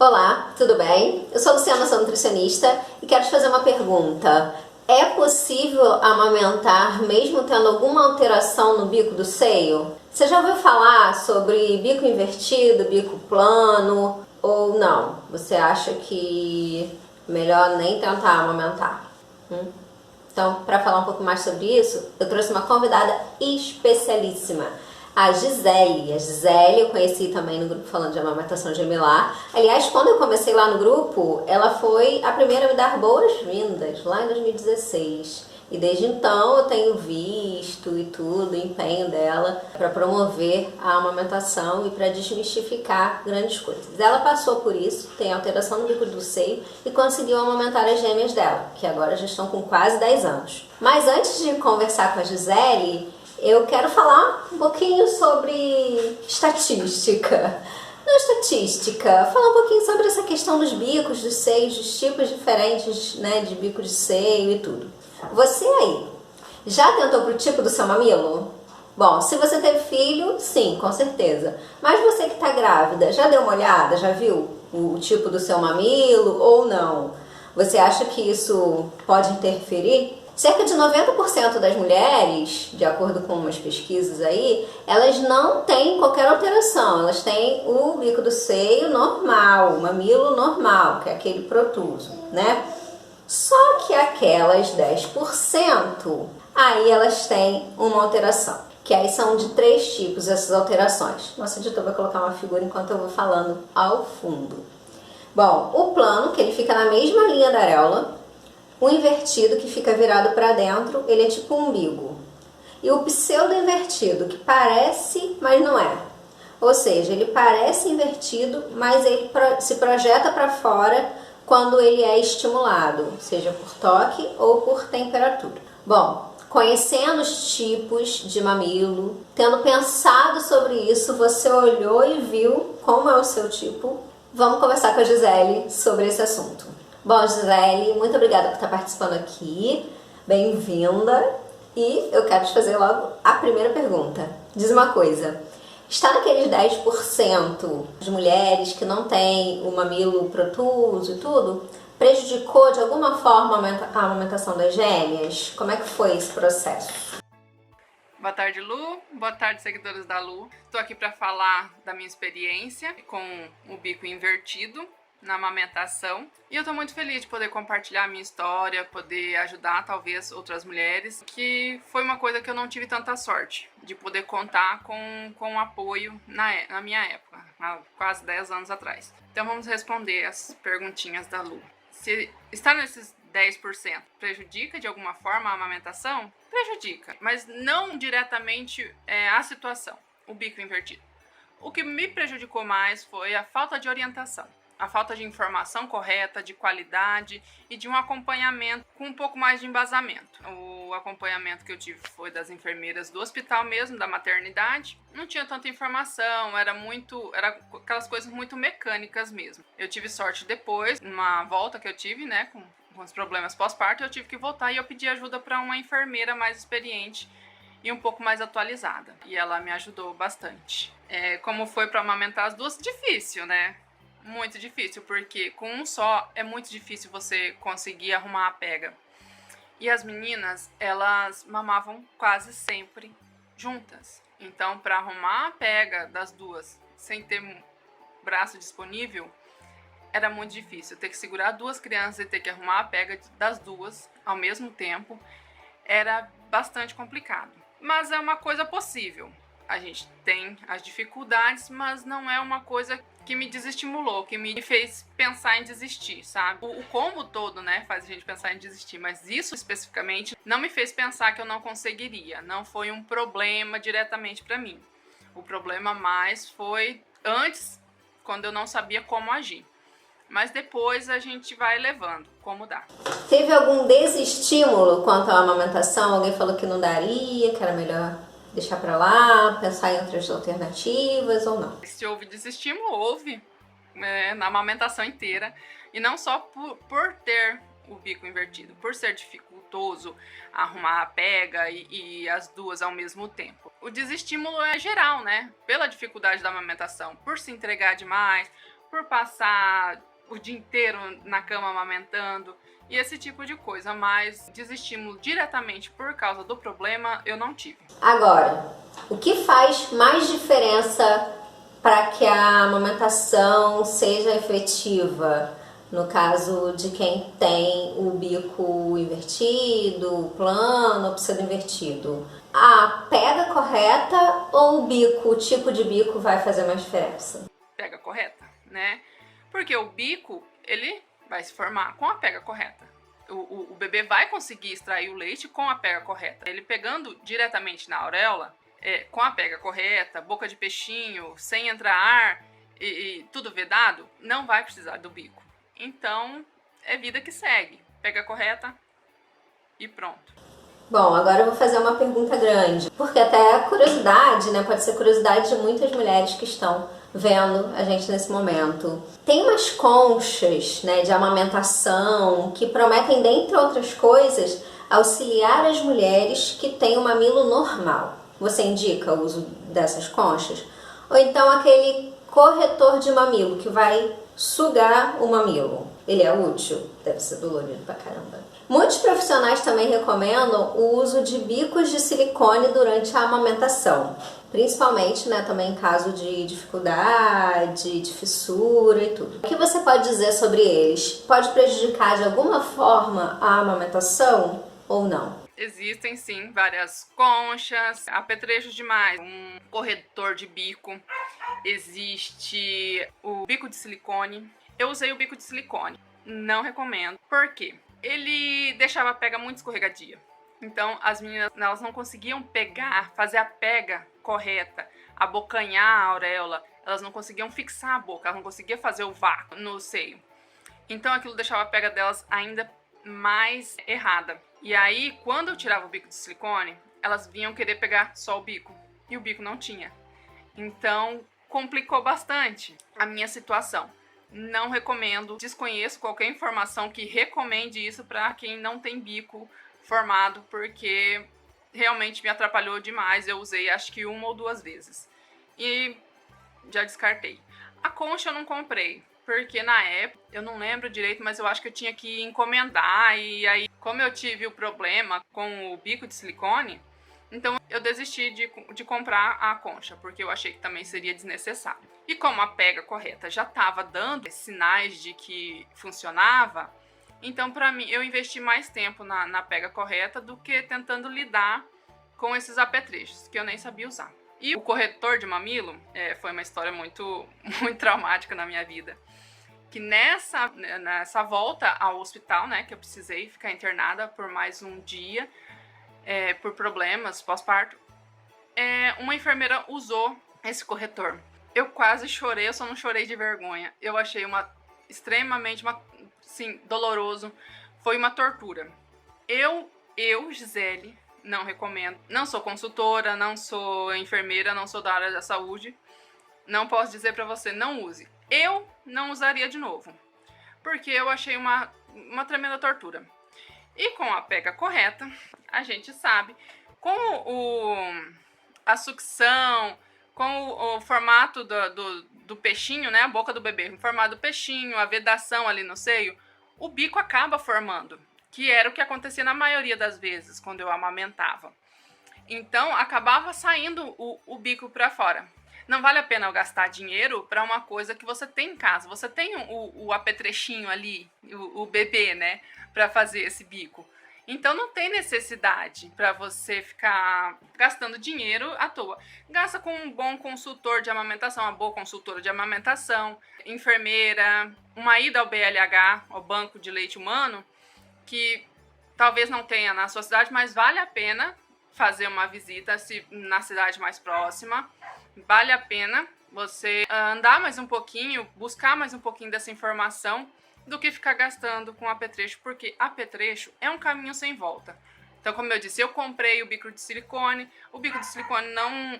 Olá, tudo bem? Eu sou a Luciana, sou nutricionista e quero te fazer uma pergunta. É possível amamentar mesmo tendo alguma alteração no bico do seio? Você já ouviu falar sobre bico invertido, bico plano ou não? Você acha que melhor nem tentar amamentar? Então, para falar um pouco mais sobre isso, eu trouxe uma convidada especialíssima, a Gisele. A Gisele eu conheci também no grupo falando de amamentação gemelar. Aliás, quando eu comecei lá no grupo, ela foi a primeira a me dar boas-vindas, lá em 2016. E desde então eu tenho visto e tudo, o empenho dela para promover a amamentação e para desmistificar grandes coisas. Ela passou por isso, tem alteração no bico do seio e conseguiu amamentar as gêmeas dela, que agora já estão com quase 10 anos. Mas antes de conversar com a Gisele, eu quero falar um pouquinho sobre estatística. Não estatística, falar um pouquinho sobre essa questão dos bicos dos seios, dos tipos diferentes, né, de bico de seio e tudo. Você aí, já tentou pro tipo do seu mamilo? Bom, se você teve filho, sim, com certeza. Mas você que está grávida, já deu uma olhada? Já viu o tipo do seu mamilo ou não? Você acha que isso pode interferir? Cerca de 90% das mulheres, de acordo com umas pesquisas aí, elas não têm qualquer alteração. Elas têm o bico do seio normal, o mamilo normal, que é aquele protuso, né? Só que aquelas 10%, aí elas têm uma alteração, que aí são de 3 tipos essas alterações. Nossa, editor vai colocar uma figura enquanto eu vou falando ao fundo. Bom, o plano, que ele fica na mesma linha da areola, o invertido, que fica virado para dentro, ele é tipo um umbigo. E o pseudo-invertido, que parece, mas não é. Ou seja, ele parece invertido, mas ele se projeta para fora quando ele é estimulado, seja por toque ou por temperatura. Bom, conhecendo os tipos de mamilo, tendo pensado sobre isso, você olhou e viu como é o seu tipo. Vamos conversar com a Gisele sobre esse assunto. Bom, Gisele, muito obrigada por estar participando aqui. Bem-vinda. E eu quero te fazer logo a primeira pergunta. Diz uma coisa. Está naqueles 10% de mulheres que não têm o mamilo protuso e tudo, prejudicou de alguma forma a amamentação das gêmeas? Como é que foi esse processo? Boa tarde, Lu. Boa tarde, seguidores da Lu. Estou aqui para falar da minha experiência com o bico invertido na amamentação. E eu tô muito feliz de poder compartilhar a minha história, poder ajudar talvez outras mulheres, que foi uma coisa que eu não tive tanta sorte de poder contar com apoio na minha época, há quase 10 anos atrás. Então vamos responder as perguntinhas da Lu. Se estar nesses 10% prejudica de alguma forma a amamentação? Prejudica, mas não diretamente a situação, o bico invertido. O que me prejudicou mais foi a falta de orientação. A falta de informação correta, de qualidade e de um acompanhamento com um pouco mais de embasamento. O acompanhamento que eu tive foi das enfermeiras do hospital mesmo, da maternidade. Não tinha tanta informação, era aquelas coisas muito mecânicas mesmo. Eu tive sorte depois, numa volta que eu tive, né, com os problemas pós-parto, eu tive que voltar e eu pedi ajuda para uma enfermeira mais experiente e um pouco mais atualizada. E ela me ajudou bastante. Como foi para amamentar as duas? Difícil, né? Muito difícil, porque com um só é muito difícil você conseguir arrumar a pega. E as meninas, elas mamavam quase sempre juntas. Então, para arrumar a pega das duas sem ter braço disponível, era muito difícil. Ter que segurar duas crianças e ter que arrumar a pega das duas ao mesmo tempo era bastante complicado. Mas é uma coisa possível. A gente tem as dificuldades, mas não é uma coisa que me desestimulou, que me fez pensar em desistir, sabe? O combo todo, né, faz a gente pensar em desistir, mas isso especificamente não me fez pensar que eu não conseguiria. Não foi um problema diretamente para mim. O problema mais foi antes, quando eu não sabia como agir. Mas depois a gente vai levando, como dá. Teve algum desestímulo quanto à amamentação? Alguém falou que não daria, que era melhor deixar pra lá, pensar em outras alternativas ou não? Se houve desestímulo, houve na amamentação inteira. E não só por ter o bico invertido, por ser dificultoso arrumar a pega e as duas ao mesmo tempo. O desestímulo é geral, né? Pela dificuldade da amamentação, por se entregar demais, por passar o dia inteiro na cama amamentando e esse tipo de coisa, mas desestímulo diretamente por causa do problema eu não tive. Agora, o que faz mais diferença para que a amamentação seja efetiva? No caso de quem tem o bico invertido, plano, pseudo invertido, a pega correta ou o bico, o tipo de bico vai fazer mais diferença? Pega correta, né? Porque o bico, ele vai se formar com a pega correta. O bebê vai conseguir extrair o leite com a pega correta. Ele pegando diretamente na auréola, com a pega correta, boca de peixinho, sem entrar ar e tudo vedado, não vai precisar do bico. Então, é vida que segue. Pega correta e pronto. Bom, agora eu vou fazer uma pergunta grande, porque até curiosidade, né? Pode ser curiosidade de muitas mulheres que estão vendo a gente nesse momento. Tem umas conchas, né, de amamentação que prometem, dentre outras coisas, auxiliar as mulheres que têm o mamilo normal. Você indica o uso dessas conchas? Ou então aquele corretor de mamilo que vai sugar o mamilo. Ele é útil? Deve ser dolorido pra caramba. Muitos profissionais também recomendam o uso de bicos de silicone durante a amamentação, principalmente, né, também em caso de dificuldade, de fissura e tudo. O que você pode dizer sobre eles? Pode prejudicar de alguma forma a amamentação ou não? Existem sim várias conchas, apetrechos demais, um corretor de bico, existe o bico de silicone. Eu usei o bico de silicone, não recomendo. Por quê? Ele deixava a pega muito escorregadia. Então as meninas elas não conseguiam pegar, fazer a pega correta, abocanhar a auréola, elas não conseguiam fixar a boca, elas não conseguiam fazer o vácuo no seio. Então aquilo deixava a pega delas ainda mais errada. E aí, quando eu tirava o bico de silicone, elas vinham querer pegar só o bico. E o bico não tinha. Então, complicou bastante a minha situação. Não recomendo, desconheço qualquer informação que recomende isso para quem não tem bico formado, porque realmente me atrapalhou demais. Eu usei acho que 1 ou 2 vezes. E já descartei. A concha eu não comprei. Porque na época, eu não lembro direito, mas eu acho que eu tinha que encomendar. E aí, como eu tive o problema com o bico de silicone, então eu desisti de comprar a concha, porque eu achei que também seria desnecessário. E como a pega correta já estava dando sinais de que funcionava, então para mim eu investi mais tempo na pega correta do que tentando lidar com esses apetrechos, que eu nem sabia usar. E o corretor de mamilo foi uma história muito traumática na minha vida. Que nessa volta ao hospital, né, que eu precisei ficar internada por mais um dia, por problemas pós-parto, uma enfermeira usou esse corretor. Eu quase chorei, eu só não chorei de vergonha. Eu achei extremamente, assim, doloroso. Foi uma tortura. Eu, Gisele, não recomendo. Não sou consultora, não sou enfermeira, não sou da área da saúde. Não posso dizer pra você, não use. Eu não usaria de novo, porque eu achei uma tremenda tortura. E com a pega correta, a gente sabe, com a sucção, com o formato do peixinho, né, a boca do bebê, o formato do peixinho, a vedação ali no seio, o bico acaba formando, que era o que acontecia na maioria das vezes quando eu amamentava. Então, acabava saindo o bico para fora. Não vale a pena eu gastar dinheiro para uma coisa que você tem em casa. Você tem o apetrechinho ali, o bebê, né, para fazer esse bico. Então não tem necessidade para você ficar gastando dinheiro à toa. Gasta com um bom consultor de amamentação, uma boa consultora de amamentação, enfermeira, uma ida ao BLH, ao Banco de Leite Humano, que talvez não tenha na sua cidade, mas vale a pena fazer uma visita na cidade mais próxima. Vale a pena você andar mais um pouquinho, buscar mais um pouquinho dessa informação do que ficar gastando com apetrecho, porque apetrecho é um caminho sem volta. Então, como eu disse, eu comprei o bico de silicone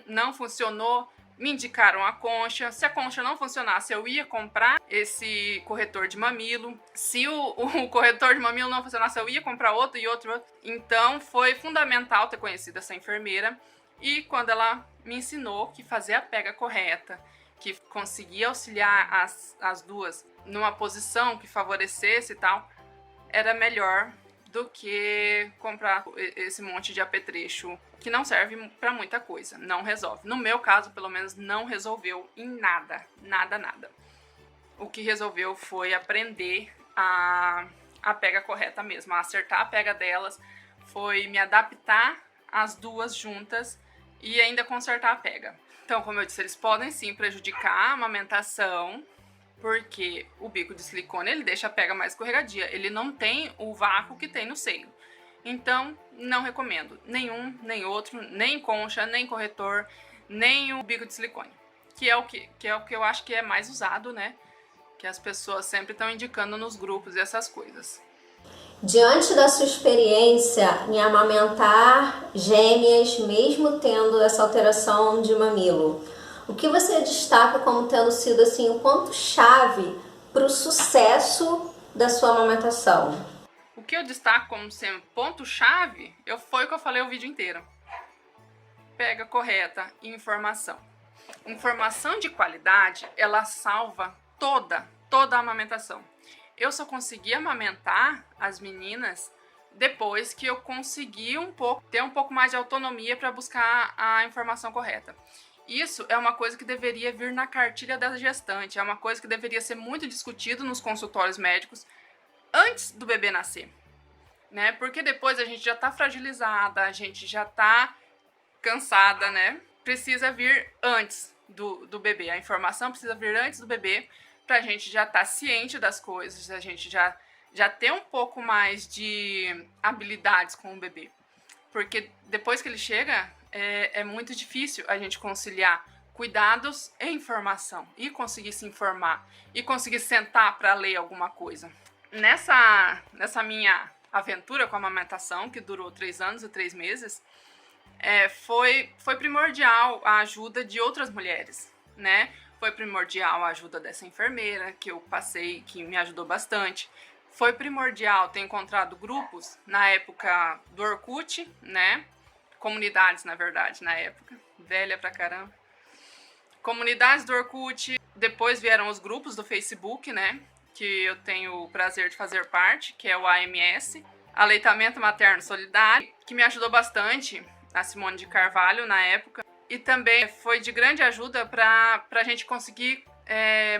não funcionou, me indicaram a concha. Se a concha não funcionasse, eu ia comprar esse corretor de mamilo. Se o corretor de mamilo não funcionasse, eu ia comprar outro e outro. Então, foi fundamental ter conhecido essa enfermeira. E quando ela me ensinou que fazer a pega correta, que conseguia auxiliar as duas numa posição que favorecesse e tal, era melhor do que comprar esse monte de apetrecho que não serve para muita coisa, não resolve. No meu caso, pelo menos, não resolveu em nada, nada. O que resolveu foi aprender a pega correta mesmo, a acertar a pega delas, foi me adaptar às duas juntas e ainda consertar a pega. Então, como eu disse, eles podem sim prejudicar a amamentação, porque o bico de silicone ele deixa a pega mais escorregadia, ele não tem o vácuo que tem no seio. Então, não recomendo nenhum, nem outro, nem concha, nem corretor, nem o bico de silicone, que é o que eu acho que é mais usado, né? Que as pessoas sempre estão indicando nos grupos e essas coisas. Diante da sua experiência em amamentar gêmeas, mesmo tendo essa alteração de mamilo, o que você destaca como tendo sido assim, um ponto-chave para o sucesso da sua amamentação? O que eu destaco como sendo ponto-chave foi o que eu falei o vídeo inteiro. Pega correta e informação. Informação de qualidade, ela salva toda a amamentação. Eu só consegui amamentar as meninas depois que eu consegui ter um pouco mais de autonomia para buscar a informação correta. Isso é uma coisa que deveria vir na cartilha da gestante, é uma coisa que deveria ser muito discutido nos consultórios médicos antes do bebê nascer, né? Porque depois a gente já tá fragilizada, a gente já tá cansada, né? Precisa vir antes do bebê, a informação precisa vir antes do bebê, pra gente já estar ciente das coisas, a gente já ter um pouco mais de habilidades com o bebê. Porque depois que ele chega, é muito difícil a gente conciliar cuidados e informação, e conseguir se informar, e conseguir sentar para ler alguma coisa. Nessa minha aventura com a amamentação, que durou 3 anos e 3 meses, foi primordial a ajuda de outras mulheres, né? Foi primordial a ajuda dessa enfermeira que eu passei, que me ajudou bastante. Foi primordial ter encontrado grupos na época do Orkut, né? Comunidades, na verdade, na época. Velha pra caramba. Comunidades do Orkut. Depois vieram os grupos do Facebook, né? Que eu tenho o prazer de fazer parte, que é o AMS, Aleitamento Materno Solidário, que me ajudou bastante, a Simone de Carvalho, na época. E também foi de grande ajuda para a gente conseguir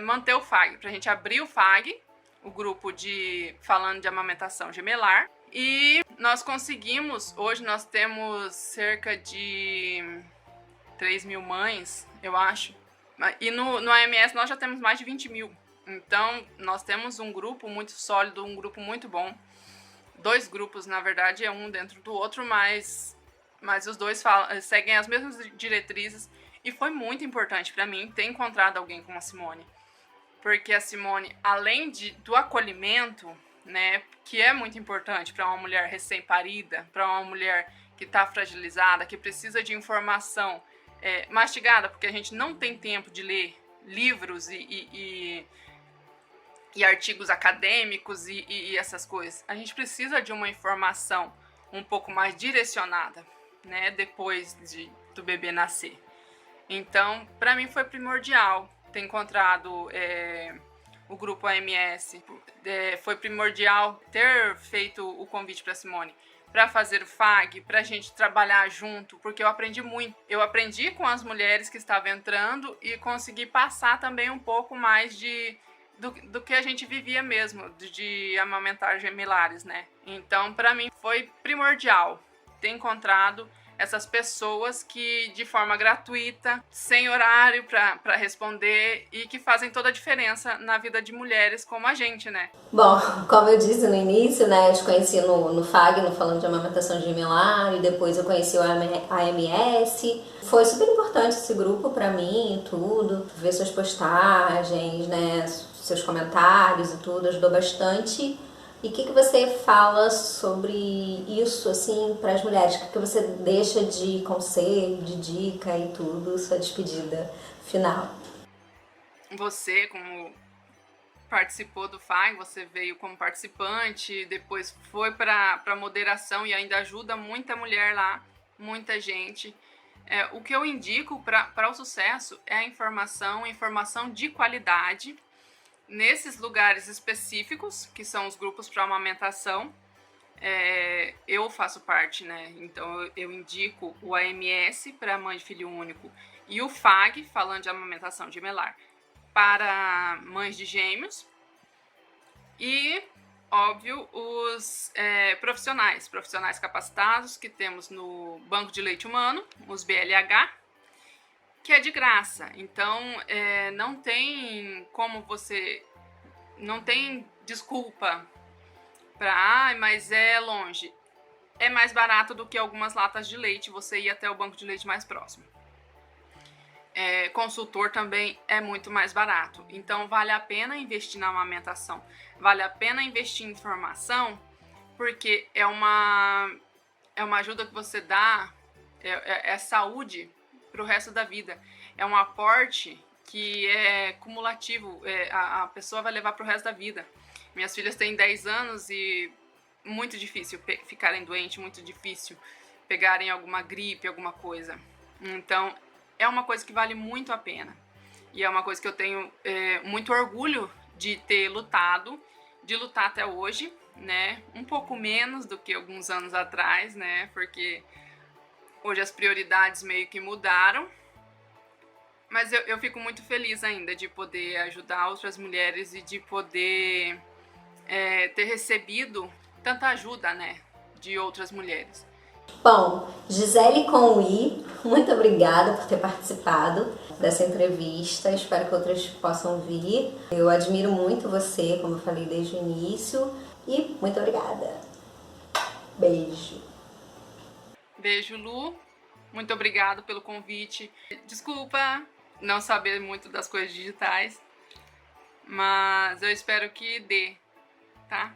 manter o FAG, para a gente abrir o FAG, o grupo falando de amamentação gemelar. E nós conseguimos, hoje nós temos cerca de 3 mil mães, eu acho. E no AMS nós já temos mais de 20 mil. Então nós temos um grupo muito sólido, um grupo muito bom. 2 grupos, na verdade, é um dentro do outro, mas os dois seguem as mesmas diretrizes, e foi muito importante para mim ter encontrado alguém como a Simone, porque a Simone, além do acolhimento, né, que é muito importante para uma mulher recém-parida, para uma mulher que está fragilizada, que precisa de informação mastigada, porque a gente não tem tempo de ler livros e artigos acadêmicos e essas coisas. A gente precisa de uma informação um pouco mais direcionada, né, depois do bebê nascer. Então, para mim foi primordial ter encontrado o grupo AMS, foi primordial ter feito o convite para Simone para fazer o FAG, para a gente trabalhar junto, porque eu aprendi muito. Eu aprendi com as mulheres que estavam entrando e consegui passar também um pouco mais do que a gente vivia mesmo, de amamentar gemilares, né? Então, para mim foi primordial ter encontrado essas pessoas que, de forma gratuita, sem horário para responder, e que fazem toda a diferença na vida de mulheres como a gente, né? Bom, como eu disse no início, né, eu te conheci no FAG, no Falando de Amamentação Gemelar, e depois eu conheci o AMS. Foi super importante esse grupo para mim e tudo, ver suas postagens, né, seus comentários e tudo, ajudou bastante. E o que você fala sobre isso, assim, para as mulheres? O que você deixa de conselho, de dica e tudo, sua despedida final? Você, como participou do FAG, você veio como participante, depois foi para moderação e ainda ajuda muita mulher lá, muita gente. O que eu indico para o sucesso é a informação de qualidade, nesses lugares específicos, que são os grupos para amamentação. Eu faço parte, né? Então eu indico o AMS para mãe de filho único e o FAG, falando de amamentação gemelar, para mães de gêmeos. E, óbvio, os profissionais capacitados que temos no Banco de Leite Humano, os BLH, que é de graça. Então, não tem como você... Não tem desculpa para, mas é longe. É mais barato do que algumas latas de leite você ir até o banco de leite mais próximo. Consultor também é muito mais barato. Então, vale a pena investir na amamentação. Vale a pena investir em informação, porque é uma ajuda que você dá, é saúde para o resto da vida. É um aporte que é cumulativo, a pessoa vai levar para o resto da vida. Minhas filhas têm 10 anos e muito difícil ficarem doentes, muito difícil pegarem alguma gripe, alguma coisa. Então, é uma coisa que vale muito a pena. E é uma coisa que eu tenho muito orgulho de ter lutado, de lutar até hoje, né? Um pouco menos do que alguns anos atrás, né? Porque hoje as prioridades meio que mudaram. Mas eu fico muito feliz ainda de poder ajudar outras mulheres e de poder ter recebido tanta ajuda, né? De outras mulheres. Bom, Gisele com o I, muito obrigada por ter participado dessa entrevista. Espero que outras possam vir. Eu admiro muito você, como eu falei desde o início. E muito obrigada. Beijo. Beijo, Lu. Muito obrigada pelo convite. Desculpa não saber muito das coisas digitais, mas eu espero que dê, tá?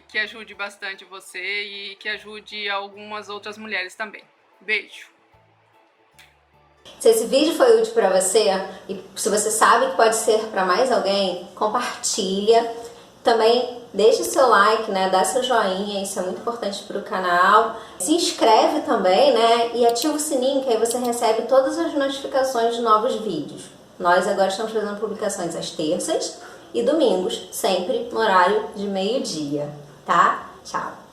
Que ajude bastante você e que ajude algumas outras mulheres também. Beijo! Se esse vídeo foi útil para você e se você sabe que pode ser para mais alguém, compartilha. Também deixe seu like, né? Dá seu joinha, isso é muito importante para o canal. Se inscreve também, né? E ativa o sininho, que aí você recebe todas as notificações de novos vídeos. Nós agora estamos fazendo publicações às terças e domingos, sempre no horário de meio-dia, tá? Tchau!